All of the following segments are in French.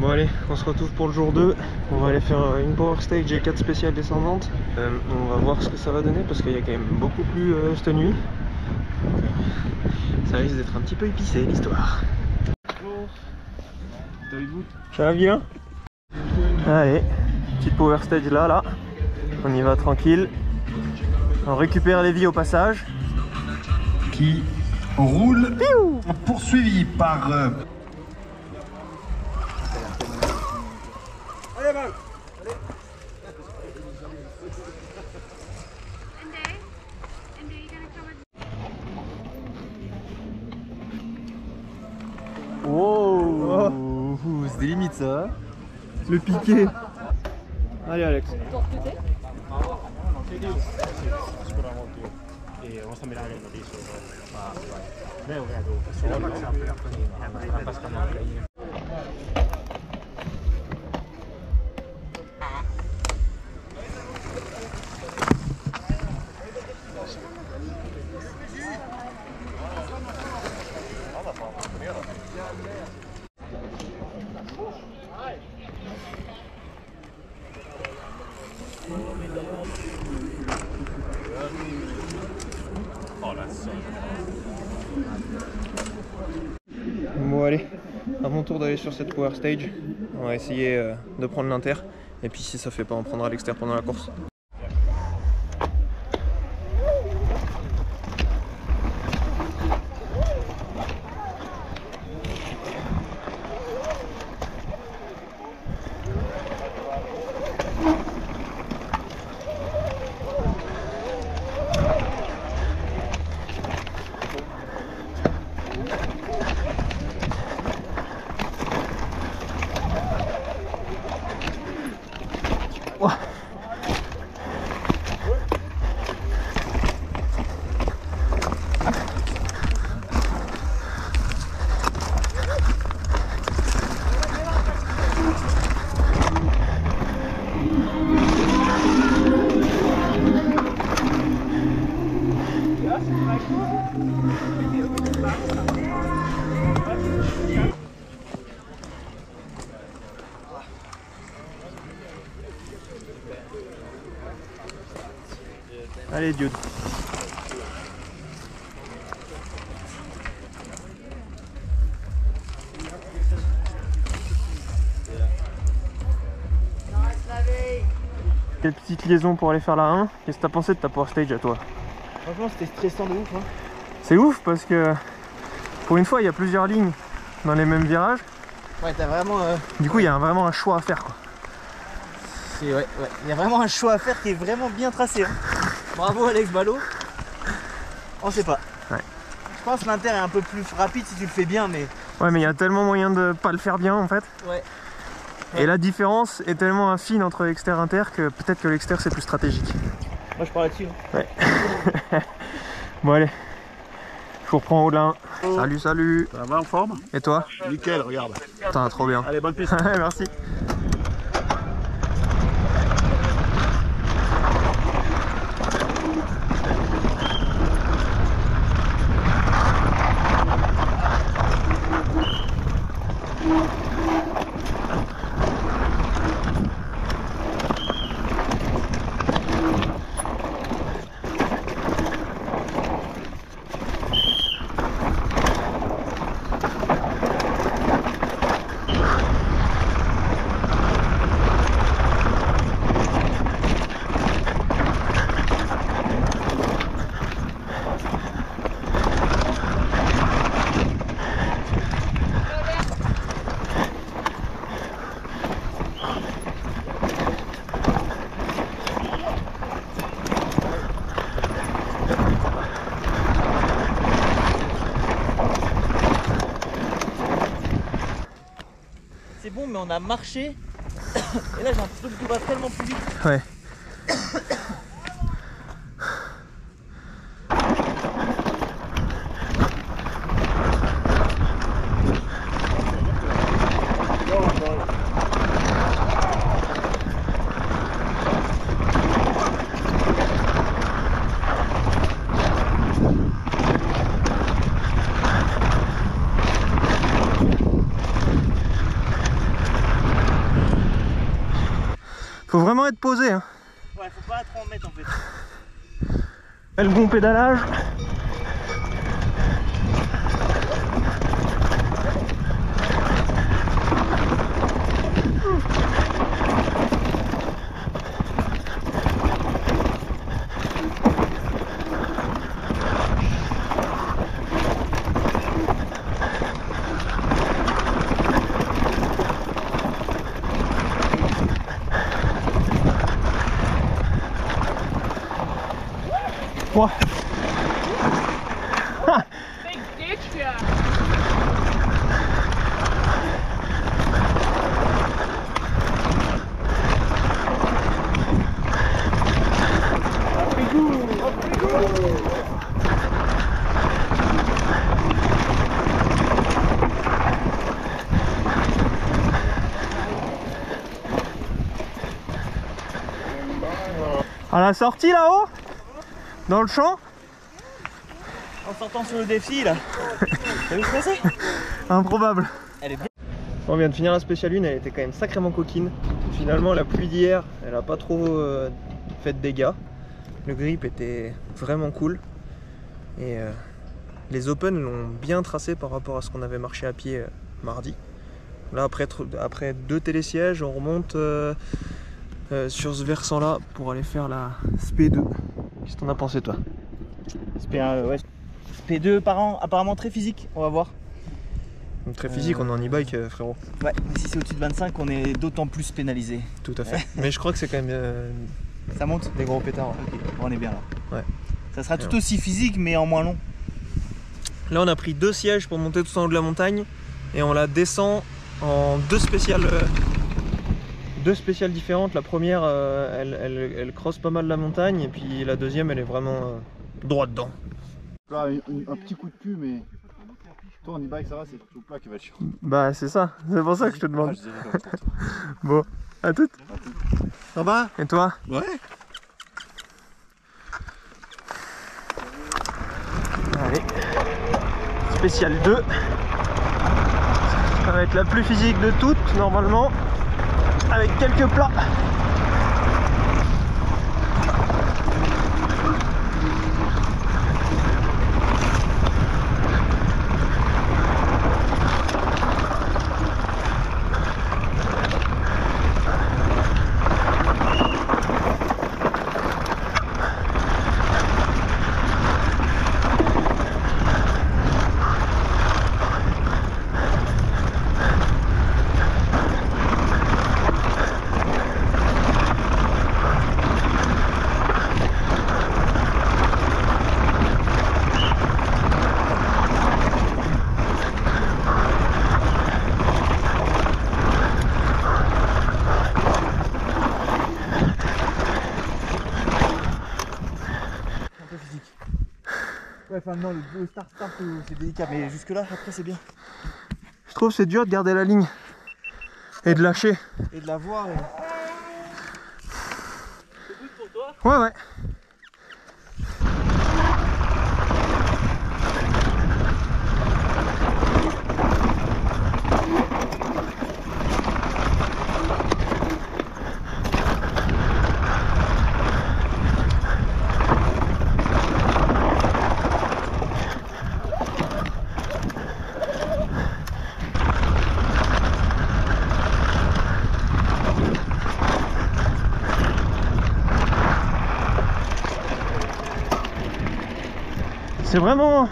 Bon allez, on se retrouve pour le jour 2. On va aller faire une power stage et 4 spéciales descendantes. On va voir ce que ça va donner parce qu'il y a quand même beaucoup plus cette nuit. Donc, ça risque d'être un petit peu épicé l'histoire. Bonjour. Allez-vous? Ça va bien? Allez, petite power stage là. On y va tranquille. On récupère les vies au passage. Qui roule, poursuivi par... Wow, c'est des limites ça. Le piqué. Allez Alex. Bon allez, à mon tour d'aller sur cette power stage. On va essayer de prendre l'inter. Et puis si ça fait pas, on prendra l'extérieur pendant la course. Allez Dude. Quelle petite liaison pour aller faire la 1. Qu'est-ce que t'as pensé de ta power stage à toi? Franchement, c'était stressant de ouf. Hein. C'est ouf parce que pour une fois il y a plusieurs lignes dans les mêmes virages. Ouais, t'as vraiment... Du coup il y a vraiment un choix à faire quoi. Ouais, il y a vraiment un choix à faire qui est vraiment bien tracé. Hein. Bravo Alex Ballot. On sait pas. Ouais. Je pense que l'inter est un peu plus rapide si tu le fais bien, mais... Ouais, mais il y a tellement moyen de pas le faire bien en fait. Ouais. Et la différence est tellement infime entre l'exter et inter que peut-être que l'exter c'est plus stratégique. Moi je pars là-dessus. Hein. Ouais. Bon allez, je vous reprends au de la 1. Salut, salut. Ça va en forme? Et toi? Nickel, regarde. Putain, trop bien. Allez, bonne piste. Merci. C'est bon, mais on a marché. Et là j'ai un truc qui va tellement plus vite. Ouais. Faut vraiment être posé, hein. Ouais, faut pas trop en mettre en fait. Le bon pédalage. Ouais. Big ditch guy. À la sortie là-haut, dans le champ, En sortant sur le défi là. T'as vu ce que c'est? improbable. Elle est bien. On vient de finir la spéciale 1, elle était quand même sacrément coquine. Finalement la pluie d'hier, elle a pas trop fait de dégâts. Le grip était vraiment cool. Et les Open l'ont bien tracé par rapport à ce qu'on avait marché à pied mardi. Là après 2 télésièges, on remonte sur ce versant là pour aller faire la SP2. Qu'est-ce que t'en as pensé toi? Ouais. SP2 apparemment très physique, on va voir. Donc, très physique, on est en e-bike frérot. Ouais, mais si c'est au-dessus de 25, on est d'autant plus pénalisé. Tout à fait. Mais je crois que c'est quand même Ça monte? des gros pétards. Ok, bon, on est bien là. Ouais. Ça sera tout aussi physique mais en moins long. Là on a pris 2 sièges pour monter tout en haut de la montagne et on la descend en 2 spéciales différentes. La première elle crosse pas mal la montagne et puis la deuxième elle est vraiment droit dedans. Là, un petit coup de cul, mais toi en e-bike ça va, c'est tout plat qui va être chiant. Bah c'est ça, c'est pour ça que je te demande. Ah, je dirais comme ça, toi. Bon, à toutes. Ça va? Et toi? Ouais. Allez, spéciale 2. Ça va être la plus physique de toutes normalement, avec quelques plats. Ouais, enfin non, le start c'est délicat, mais jusque là, après c'est bien. Je trouve que c'est dur de garder la ligne et de lâcher. Et de la voir. C'est good pour toi? Ouais ouais. C'est vraiment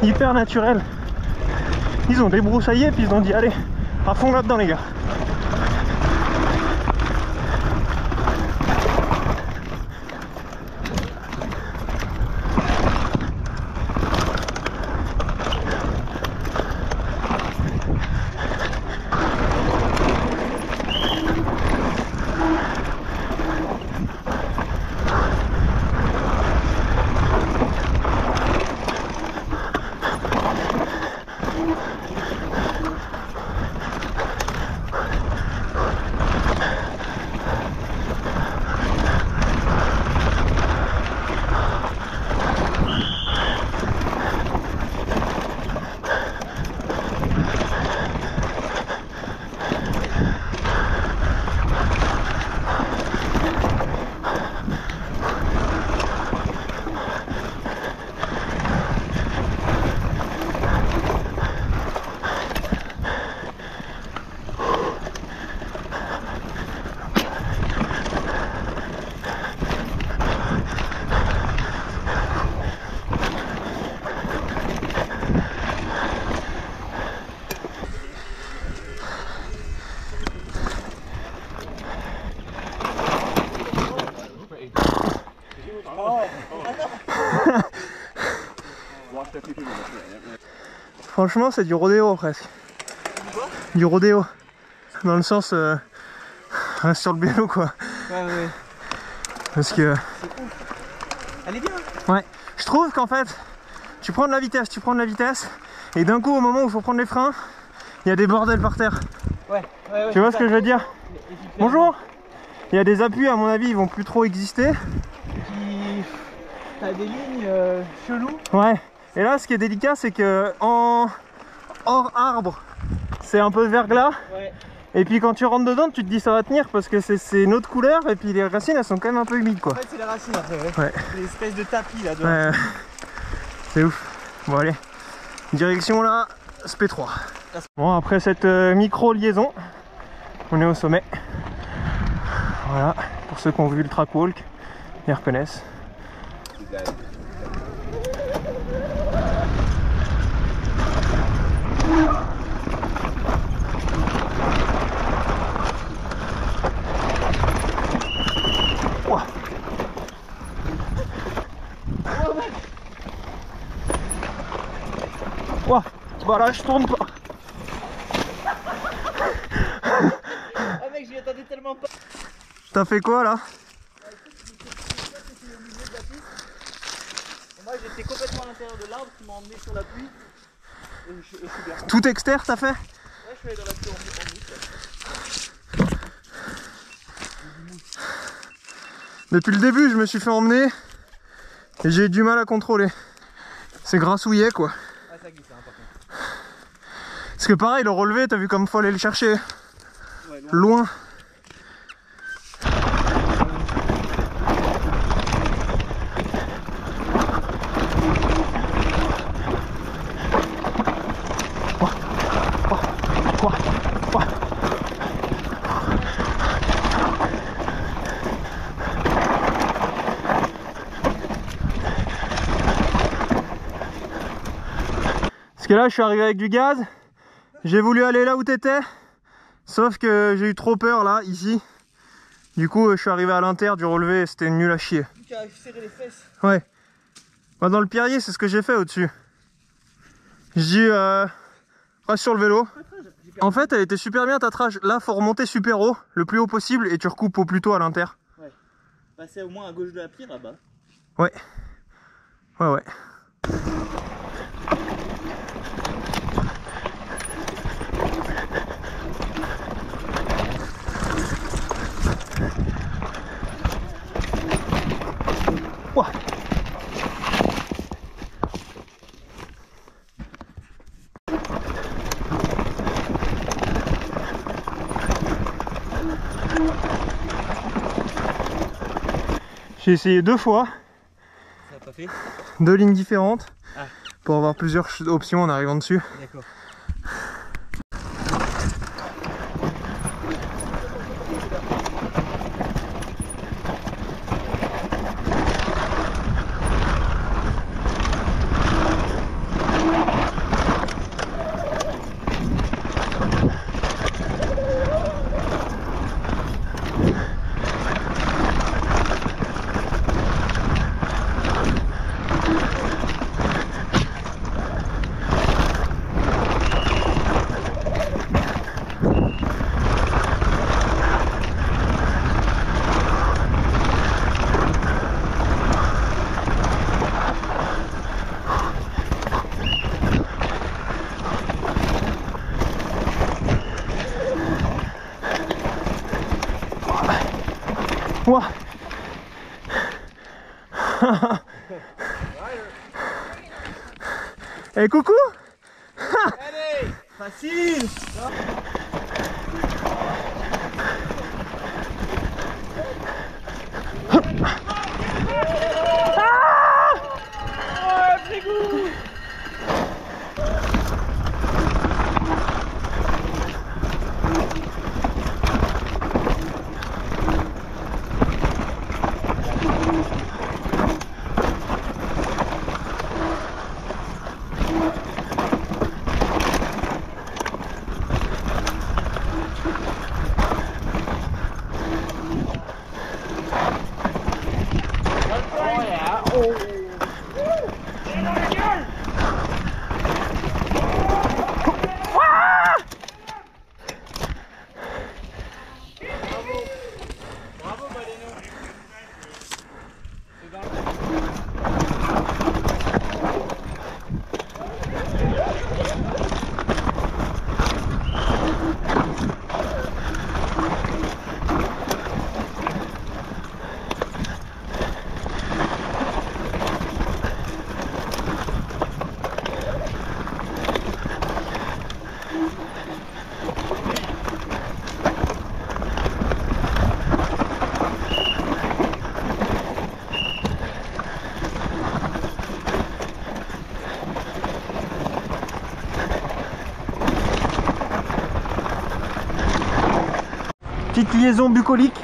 hyper naturel. Ils ont débroussaillé puis ils ont dit allez, à fond là-dedans les gars. Franchement, c'est du rodéo presque. Du rodéo. Dans le sens reste sur le vélo quoi. Ouais. Parce que. C'est ouf. Elle est bien. Ouais. Je trouve qu'en fait, tu prends de la vitesse, et d'un coup au moment où il faut prendre les freins, il y a des bordels par terre. Ouais. Tu vois ce que je veux dire? Bonjour. Il y a des appuis à mon avis, ils vont plus trop exister. T'as des lignes cheloues. Ouais. Et là, ce qui est délicat, c'est que hors arbre, c'est un peu verglas. Ouais. Et puis quand tu rentres dedans, tu te dis ça va tenir parce que c'est une autre couleur et puis les racines elles sont quand même un peu humides quoi. En fait c'est les racines après, ouais. L'espèce de tapis là dedans. Ouais. C'est ouf. Bon allez, direction là, SP3. Bon après cette micro liaison, on est au sommet. Voilà, pour ceux qui ont vu le track walk, ils reconnaissent. Ouah, bah là je tourne pas. Ah mec, j'y attendais tellement pas. T'as fait quoi là? Moi j'étais complètement à l'intérieur de l'arbre qui m'a emmené sur la pluie. Et je suis bien. Tout externe t'as fait? Ouais, je suis allé dans la pluie en mousse. Depuis le début je me suis fait emmener et j'ai eu du mal à contrôler. C'est grassouillet quoi. Ah ça glisse hein, par contre. Parce que pareil le relevé t'as vu comme faut aller le chercher. Ouais, Loin. Parce que là je suis arrivé avec du gaz, j'ai voulu aller là où t'étais, sauf que j'ai eu trop peur là, ici. Du coup je suis arrivé à l'inter du relevé et c'était nul à chier. Tu as serré les fesses. Ouais. Bah, dans le pierrier c'est ce que j'ai fait au-dessus. Je dis reste sur le vélo. En fait elle était super bien ta trage. Là faut remonter super haut, le plus haut possible et tu recoupes au plus tôt à l'inter. Ouais. Passer au moins à gauche de la pierre là-bas. Ouais. Ouais. Ouah. J'ai essayé 2 fois, Ça n'a pas fait? 2 lignes différentes, Ah. pour avoir plusieurs options en arrivant dessus. D'accord. Ouah. Eh coucou. Allez, facile. Petite liaison bucolique.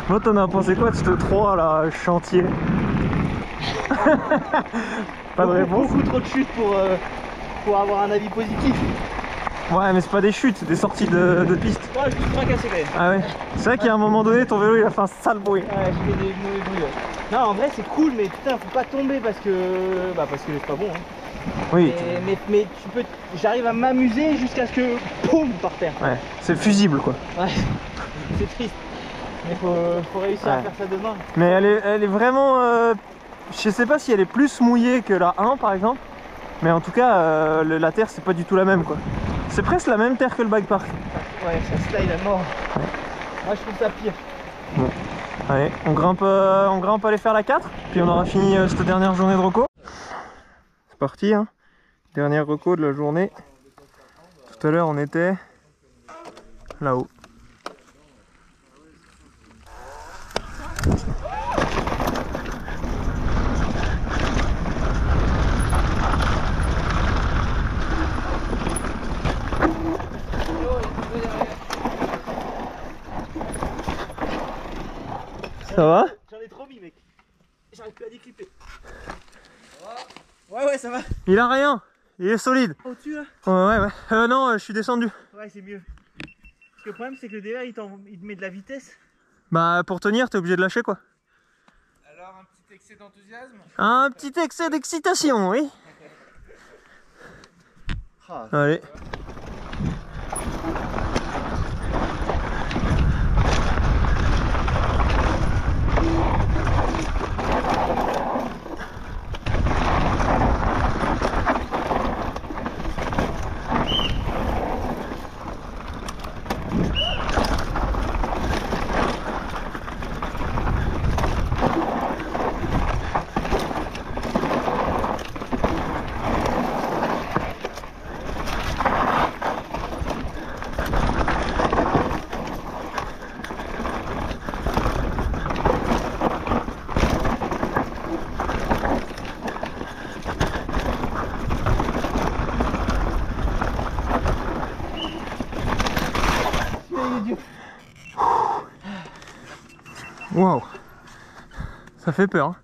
Moi, t'en as pensé quoi de ce 3 là, chantier? Pas de réponse. Beaucoup trop de chutes pour avoir un avis positif. Ouais, mais c'est pas des chutes, c'est des sorties de piste. Ouais, je me suis fracassé quand même. Ah ouais. C'est vrai qu'à un moment donné, ton vélo il a fait un sale bruit. Ouais, j'ai fait des mauvais bruits. Ouais. Non, en vrai, c'est cool, mais putain, faut pas tomber parce que c'est pas bon. Hein. Oui. Mais tu peux, j'arrive à m'amuser jusqu'à ce que poum par terre. Ouais, c'est fusible quoi. Ouais, c'est triste. Mais faut réussir à faire ça demain. Mais elle est vraiment. Je sais pas si elle est plus mouillée que la 1 par exemple. Mais en tout cas, la terre c'est pas du tout la même quoi. C'est presque la même terre que le bike park. Ouais, ça slide à mort. Moi je trouve ça pire. Bon. Allez, on grimpe aller faire la 4. Puis on aura fini cette dernière journée de reco. C'est parti hein. Dernière reco de la journée. Tout à l'heure on était là-haut. Ça va? J'en ai trop mis mec. J'arrive plus à déclipper. Ouais ça va. Il a rien. Il est solide. Au-dessus là? Ouais. Non, je suis descendu. Ouais c'est mieux. Parce que le problème c'est que le DVR il te met de la vitesse. Bah pour tenir t'es obligé de lâcher quoi. Alors un petit excès d'enthousiasme? Un petit excès d'excitation, oui. Ah. Allez. Waouh, ça fait peur. Hein.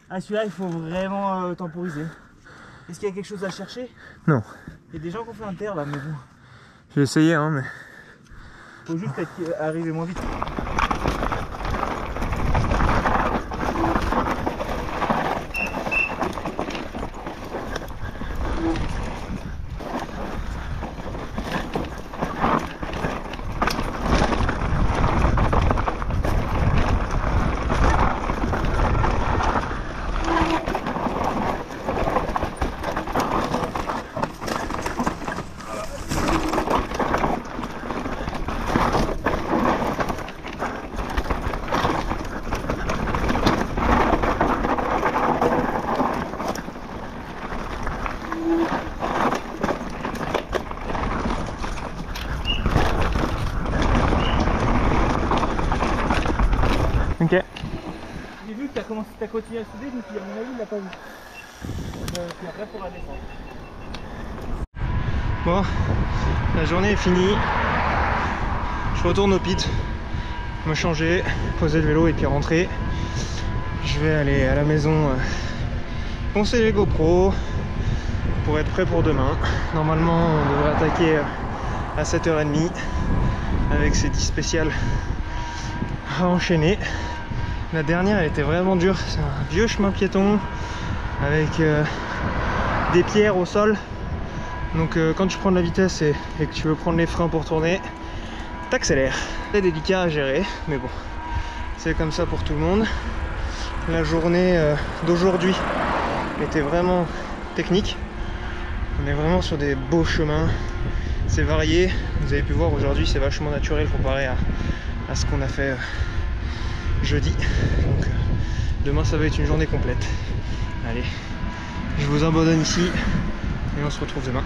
Ah celui-là il faut vraiment temporiser. Est-ce qu'il y a quelque chose à chercher? Non. Il y a des gens qui ont fait un terre là mais bon. J'ai essayé hein mais. Faut juste arriver moins vite. Ok. J'ai vu que t'as continué à souder, je me suis dit à mon avis il l'a pas vu. Puis après pour la descendre. Bon, la journée est finie. Je retourne au pit, me changer, poser le vélo et puis rentrer. Je vais aller à la maison poncer les GoPro pour être prêt pour demain. Normalement on devrait attaquer à 7h30 avec ces 10 spéciales à enchaîner. La dernière elle était vraiment dure, c'est un vieux chemin piéton avec des pierres au sol. Donc quand tu prends de la vitesse et que tu veux prendre les freins pour tourner, t'accélères. C'est délicat à gérer, mais bon, c'est comme ça pour tout le monde. La journée d'aujourd'hui était vraiment technique. On est vraiment sur des beaux chemins, c'est varié. Vous avez pu voir aujourd'hui, c'est vachement naturel comparé à ce qu'on a fait jeudi. Donc demain ça va être une journée complète. Allez, je vous abandonne ici et on se retrouve demain.